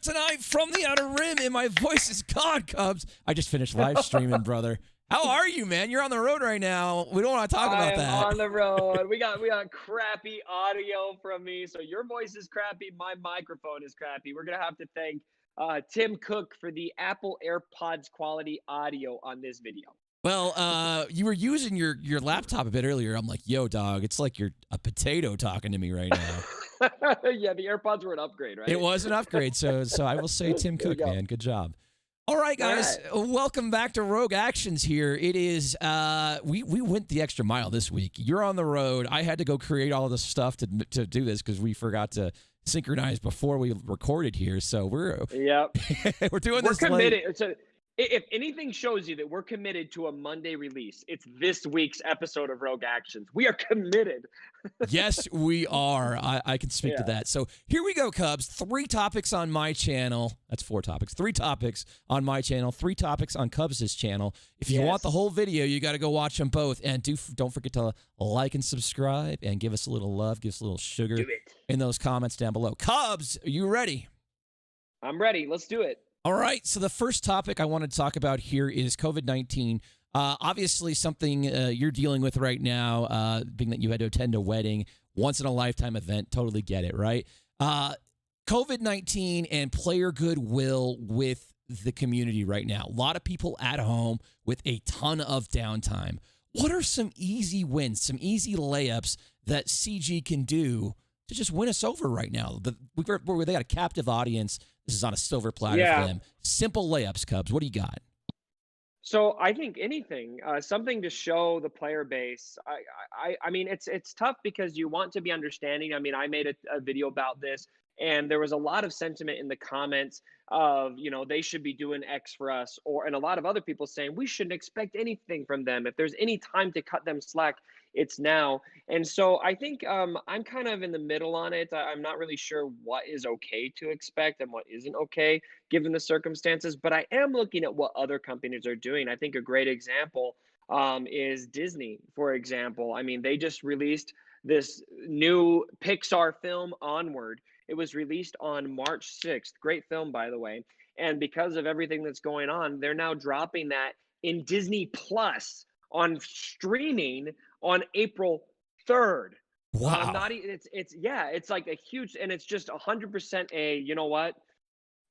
tonight from the Outer Rim, and my voice is gone, Cubs. I just finished live streaming, brother. How are you, man? You're on the road right now. We don't want to talk about that. I am on the road. We got crappy audio from me, so your voice is crappy. My microphone is crappy. We're gonna have to thank Tim Cook for the Apple AirPods quality audio on this video. Well, you were using your laptop a bit earlier. I'm like, yo, dog, it's like you're a potato talking to me right now. Yeah, the AirPods were an upgrade, right? It was an upgrade, so I will say Tim Cook, man. Good job. All right, guys, welcome back to Rogue Actions here. It is, we went the extra mile this week. You're on the road. I had to go create all this stuff to do this because we forgot to synchronize before we recorded here. So we're doing this. We're committed. So if anything shows you that we're committed to a Monday release, it's this week's episode of Rogue Actions. We are committed. Yes, we are. I can speak to that. So here we go, Cubs. 3 topics on my channel. That's 4 topics. 3 topics on my channel. 3 topics on Cubs' channel. If you want the whole video, you got to go watch them both. And don't forget to like and subscribe and give us a little love, give us a little sugar in those comments down below. Cubs, are you ready? I'm ready. Let's do it. All right, so the first topic I wanted to talk about here is COVID-19. Obviously, something you're dealing with right now, being that you had to attend a wedding, once-in-a-lifetime event. Totally get it, right? COVID-19 and player goodwill with the community right now. A lot of people at home with a ton of downtime. What are some easy wins, some easy layups that CG can do to just win us over right now? They got a captive audience. This is on a silver platter for them. Simple layups, Cubs. What do you got? So I think anything, something to show the player base. I mean, it's tough because you want to be understanding. I mean, I made a video about this, and there was a lot of sentiment in the comments of, they should be doing X for us, and a lot of other people saying we shouldn't expect anything from them. If there's any time to cut them slack, it's now. And so I think I'm kind of in the middle on it. I'm not really sure what is okay to expect and what isn't okay given the circumstances, but I am looking at what other companies are doing. I think a great example is Disney, for example. I mean, they just released this new Pixar film, Onward. It was released on March 6th. Great film, by the way. And because of everything that's going on, they're now dropping that in Disney Plus on streaming on April 3rd. Wow. It's like a huge, and it's just 100% you know what?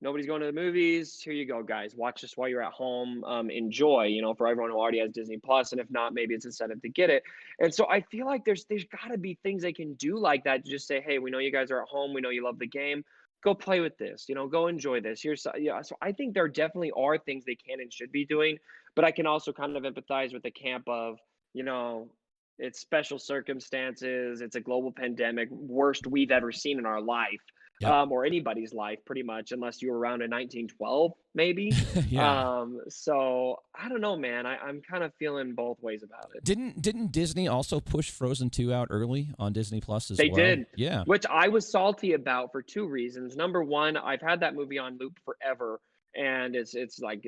Nobody's going to the movies. Here you go, guys. Watch this while you're at home. Enjoy, for everyone who already has Disney Plus, and if not, maybe it's incentive to get it. And so I feel like there's got to be things they can do like that to just say, hey, we know you guys are at home. We know you love the game. Go play with this. Go enjoy this. So I think there definitely are things they can and should be doing, but I can also kind of empathize with the camp of, it's special circumstances. It's a global pandemic, worst we've ever seen in our life. Or anybody's life, pretty much, unless you were around in 1912, maybe. So I don't know, man. I'm kind of feeling both ways about it. Didn't Disney also push Frozen 2 out early on Disney Plus as well? They did, yeah. Which I was salty about for 2 reasons. Number one, I've had that movie on loop forever. And it's like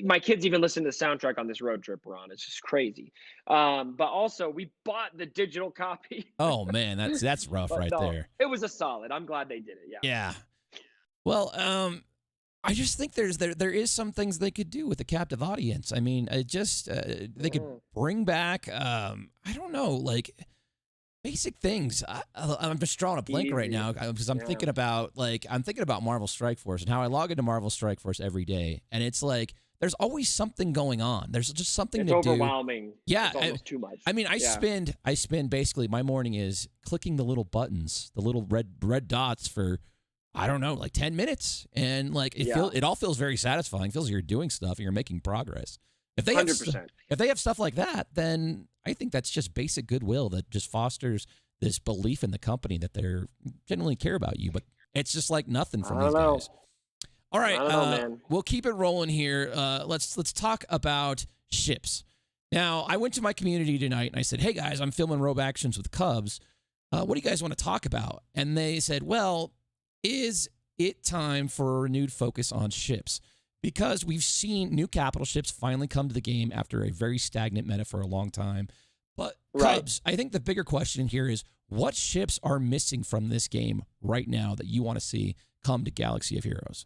my kids even listen to the soundtrack on this road trip we're on. It's just crazy. But also we bought the digital copy. Oh man, that's rough there. It was a solid. I'm glad they did it. Yeah. Well, I just think there is some things they could do with a captive audience. I mean, they could bring back I don't know, like basic things. I'm just drawing a blank right now because I'm thinking about Marvel Strike Force and how I log into Marvel Strike Force every day, and it's like there's always something going on. There's just something to do. It's overwhelming. Yeah, it's almost too much. I mean, I spend basically my morning is clicking the little buttons, the little red dots for I don't know, like 10 minutes, and like it all feels very satisfying. It feels like you're doing stuff and you're making progress. If they 100%. If they have stuff like that, then I think that's just basic goodwill that just fosters this belief in the company that they're genuinely care about you. But it's just like nothing from these guys. All right, man. We'll keep it rolling here. Let's talk about ships. Now, I went to my community tonight and I said, "Hey guys, I'm filming Rogue Actions with Cubs. What do you guys want to talk about?" And they said, "Well, is it time for a renewed focus on ships?" Because we've seen new capital ships finally come to the game after a very stagnant meta for a long time. But Cubs, I think the bigger question here is what ships are missing from this game right now that you want to see come to Galaxy of Heroes?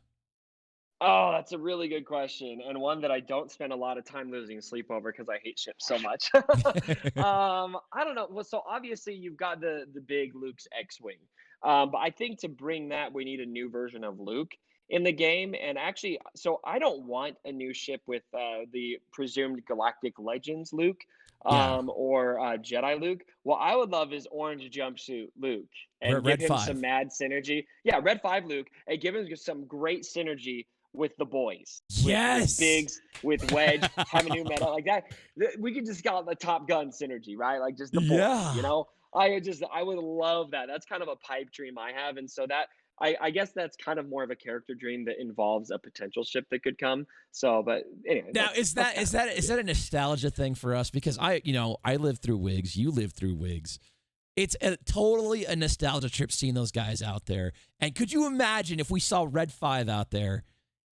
Oh, that's a really good question, and one that I don't spend a lot of time losing sleep over because I hate ships so much. I don't know. Well, so obviously you've got the big Luke's X-wing, but I think to bring that, we need a new version of Luke in the game. And actually, so I don't want a new ship with the presumed Galactic Legends Luke. Yeah, Or Jedi Luke. What I would love is orange jumpsuit Luke and give Red him some 5. mad synergy. Yeah, Red 5 Luke, and give him some great synergy with the boys, with Yes. Biggs, with Wedge, having new meta like that. We could just call it the Top Gun synergy, right? Like just the boys, Yeah. I would love that. That's kind of a pipe dream I have, and so that I guess that's kind of more of a character dream that involves a potential ship that could come. So, but anyway, Now, that's kind of is that a nostalgia thing for us? Because I lived through Wigs, you lived through Wigs. It's totally a nostalgia trip seeing those guys out there. And could you imagine if we saw Red 5 out there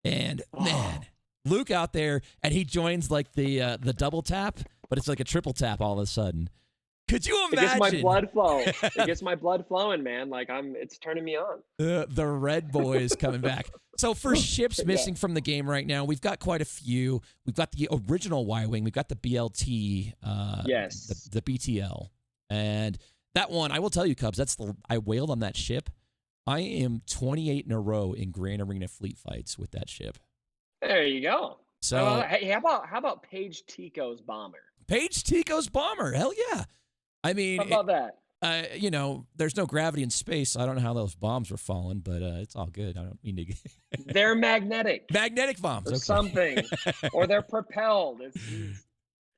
and man, Luke out there and he joins like the double tap, but it's like a triple tap all of a sudden. Could you It gets my imagine? blood flow. It gets my blood flowing, man. Like it's turning me on. The Red Boys coming back. So for ships Yeah. missing from the game right now, we've got quite a few. We've got the original Y-wing. We've got the BLT. Yes. The BTL, and that one I will tell you, Cubs. I wailed on that ship. I am 28 in a row in Grand Arena fleet fights with that ship. There you go. So Hey, how about Paige Tico's bomber? Paige Tico's bomber. Hell yeah. I mean, How about that? there's no gravity in space. So I don't know how those bombs were falling, but it's all good. I don't mean to. They're magnetic Magnetic bombs. or Okay. something, or they're propelled.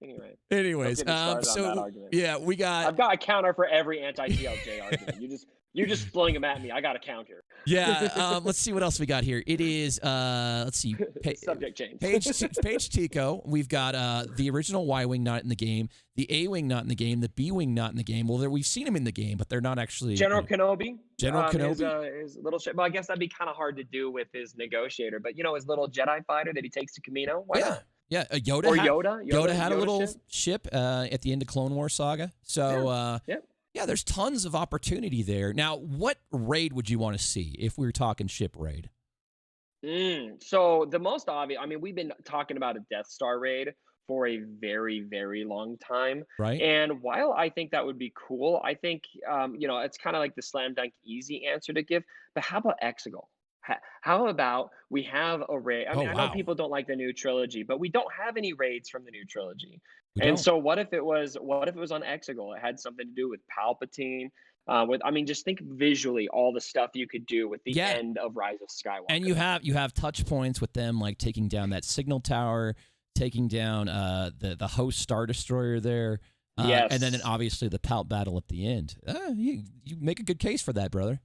Anyway. Anyways, Don't get me started on that so argument. yeah, we got I've got a counter for every anti-TLJ argument. You're just flinging them at me. I got a counter. yeah. Let's see what else we got here. It is let's see, Subject change. Paige Tico. We've got the original Y-wing not in the game, the A-wing not in the game, the B-wing not in the game. Well, we've seen them in the game, but they're not actually General Kenobi. General Kenobi. His little ship. Well, I guess that'd be kind of hard to do with his negotiator, but his little Jedi fighter that he takes to Camino. Why Yeah. not? Yeah, Yoda. Or had, Yoda had a little ship. ship at the end of Clone Wars saga. So Yeah. there's tons of opportunity there. Now, what raid would you want to see if we were talking ship raid? So the most obvious, I mean, we've been talking about a Death Star raid for a very, very long time. Right? And while I think that would be cool, I think, it's kind of like the slam dunk easy answer to give. But how about Exegol? How about we have a raid? I mean, I know people don't like the new trilogy, but we don't have any raids from the new trilogy. And so what if it was on Exegol? It had something to do with Palpatine. Just think visually all the stuff you could do with the end of Rise of Skywalker. And you have touch points with them, like taking down that signal tower, taking down the host Star Destroyer there. Yes. And then obviously the Palp battle at the end. You make a good case for that, brother.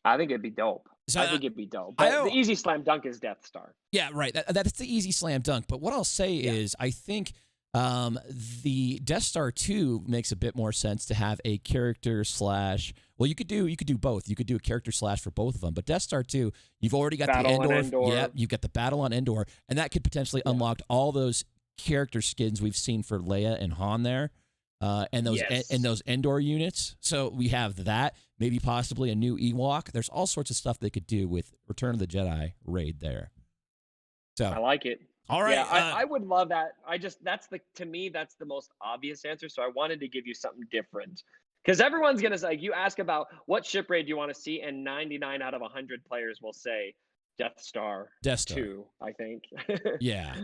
I think it'd be dope. So, I think it'd be dope. But the easy slam dunk is Death Star. Yeah, right. That's the easy slam dunk. But what I'll say is I think the Death Star 2 makes a bit more sense to have a character slash. Well, you could do both. You could do a character slash for both of them. But Death Star 2, you've already got Battle the Endor. on Endor. Yeah, you've got the battle on Endor, and that could potentially unlock all those character skins we've seen for Leia and Han there. And those Endor units. So we have that, maybe possibly a new Ewok. There's all sorts of stuff they could do with Return of the Jedi raid there. So I like it. All right. Yeah, I would love that. To me, that's the most obvious answer. So I wanted to give you something different. Because everyone's going to say, you ask about what ship raid you want to see, and 99 out of 100 players will say Death Star 2, I think. Yeah.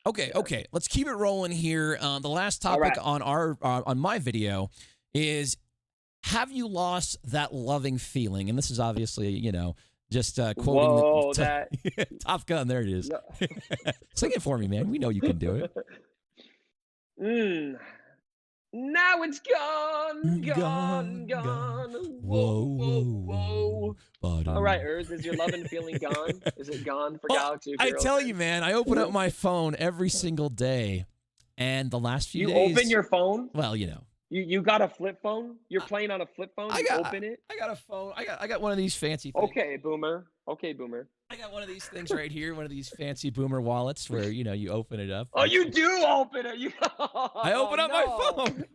Okay. Let's keep it rolling here. The last topic on on my video is: have you lost that loving feeling? And this is obviously, just quoting Top Gun. There it is. No. Sing it for me, man. We know you can do it. Now it's gone. Whoa. All right, Earth, is your loving feeling gone? Is it gone for Galaxy of Heroes? I tell you, man, I open up my phone every single day, and the last few days. You open your phone? Well, You got a flip phone? You're playing on a flip phone? Open it? I got a phone. I got one of these fancy things. Okay, boomer. I got one of these things right here, one of these fancy boomer wallets where, you open it up. Oh, you do open it. I open up my phone.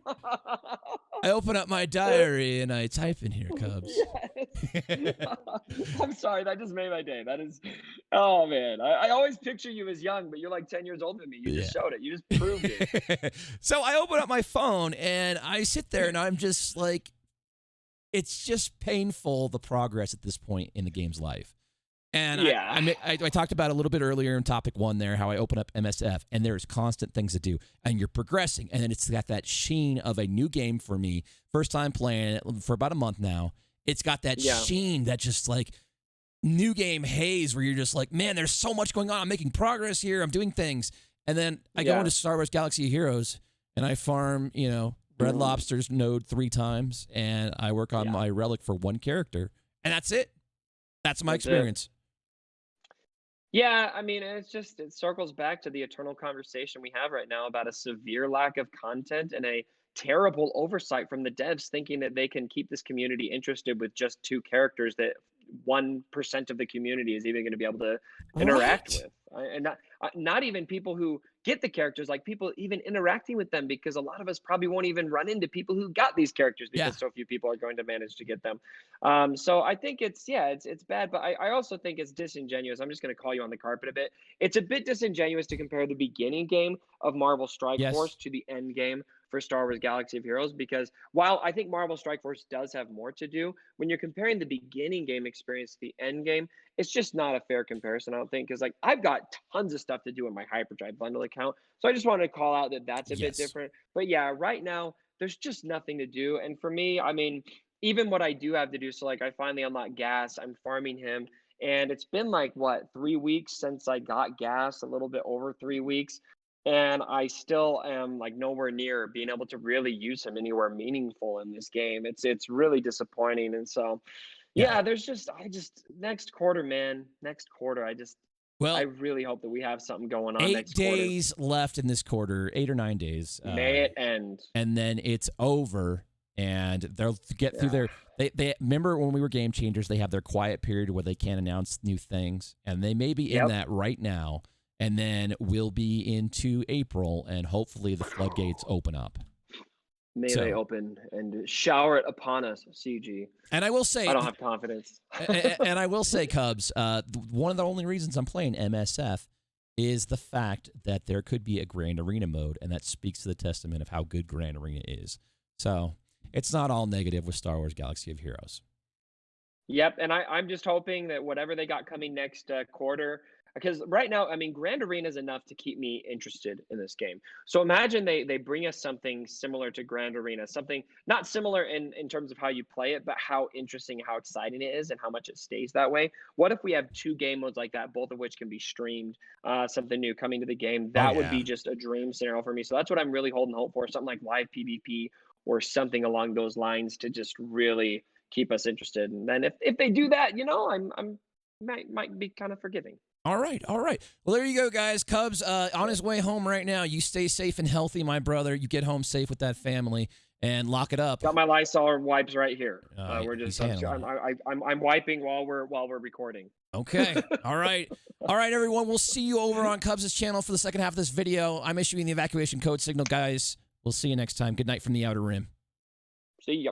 I open up my diary and I type in here, Cubs. Yes. I'm sorry, that just made my day. That is, oh man, I always picture you as young, but you're like 10 years older than me. You just showed it. You just proved it. So I open up my phone and I sit there and I'm just like, it's just painful, the progress at this point in the game's life. And Yeah. I talked about it a little bit earlier in topic 1 there, how I open up MSF and there's constant things to do and you're progressing. And then it's got that sheen of a new game for me. First time playing it for about a month now. It's got that sheen, that just like new game haze where you're just like, man, there's so much going on. I'm making progress here. I'm doing things. And then I go into Star Wars Galaxy of Heroes and I farm, Red Lobster's node 3 times and I work on my relic for 1 character. And that's it. That's my experience. Yeah, I mean, it circles back to the eternal conversation we have right now about a severe lack of content and a terrible oversight from the devs thinking that they can keep this community interested with just 2 characters that 1% of the community is even going to be able to interact with. And not even people who get the characters, like people even interacting with them, because a lot of us probably won't even run into people who got these characters because so few people are going to manage to get them. So I think it's bad, but I also think it's disingenuous. I'm just going to call you on the carpet a bit. It's a bit disingenuous to compare the beginning game of Marvel Strike Force to the end game for Star Wars Galaxy of Heroes, because while I think Marvel Strike Force does have more to do, when you're comparing the beginning game experience to the end game, it's just not a fair comparison, I don't think, because like I've got tons of stuff to do in my Hyperdrive bundle account. So I just wanted to call out that that's a bit different. But yeah, right now there's just nothing to do. And for me, I mean, even what I do have to do, so like I finally unlocked Gas, I'm farming him, and it's been like what, 3 weeks since I got Gas, a little bit over 3 weeks. And I still am like nowhere near being able to really use him anywhere meaningful in this game. It's really disappointing. And so, there's next quarter, man, I really hope that we have something going on 8 next quarter. 8 days left in this quarter, 8 or 9 days. May it end. And then it's over. And they'll get through their. They remember when we were Game Changers, they have their quiet period where they can't announce new things. And they may be in that right now. And then we'll be into April, and hopefully the floodgates open up. May they open and shower it upon us, CG. And I will say, I don't have confidence. and I will say, Cubs, one of the only reasons I'm playing MSF is the fact that there could be a Grand Arena mode, and that speaks to the testament of how good Grand Arena is. So it's not all negative with Star Wars Galaxy of Heroes. Yep, and I'm just hoping that whatever they got coming next quarter, because right now, I mean, Grand Arena is enough to keep me interested in this game. So imagine they bring us something similar to Grand Arena, something not similar in terms of how you play it, but how interesting, how exciting it is, and how much it stays that way. What if we have 2 game modes like that, both of which can be streamed, something new coming to the game? That would be just a dream scenario for me. So that's what I'm really holding hope for, something like live PvP or something along those lines to just really keep us interested. And then if they do that, I'm might be kind of forgiving. All right. Well, there you go, guys. Cubs on his way home right now. You stay safe and healthy, my brother. You get home safe with that family and lock it up. Got my Lysol wipes right here. We're just I'm wiping while we're recording. Okay. All right, everyone. We'll see you over on Cubs' channel for the second half of this video. I'm issuing the evacuation code signal, guys. We'll see you next time. Good night from the Outer Rim. See ya.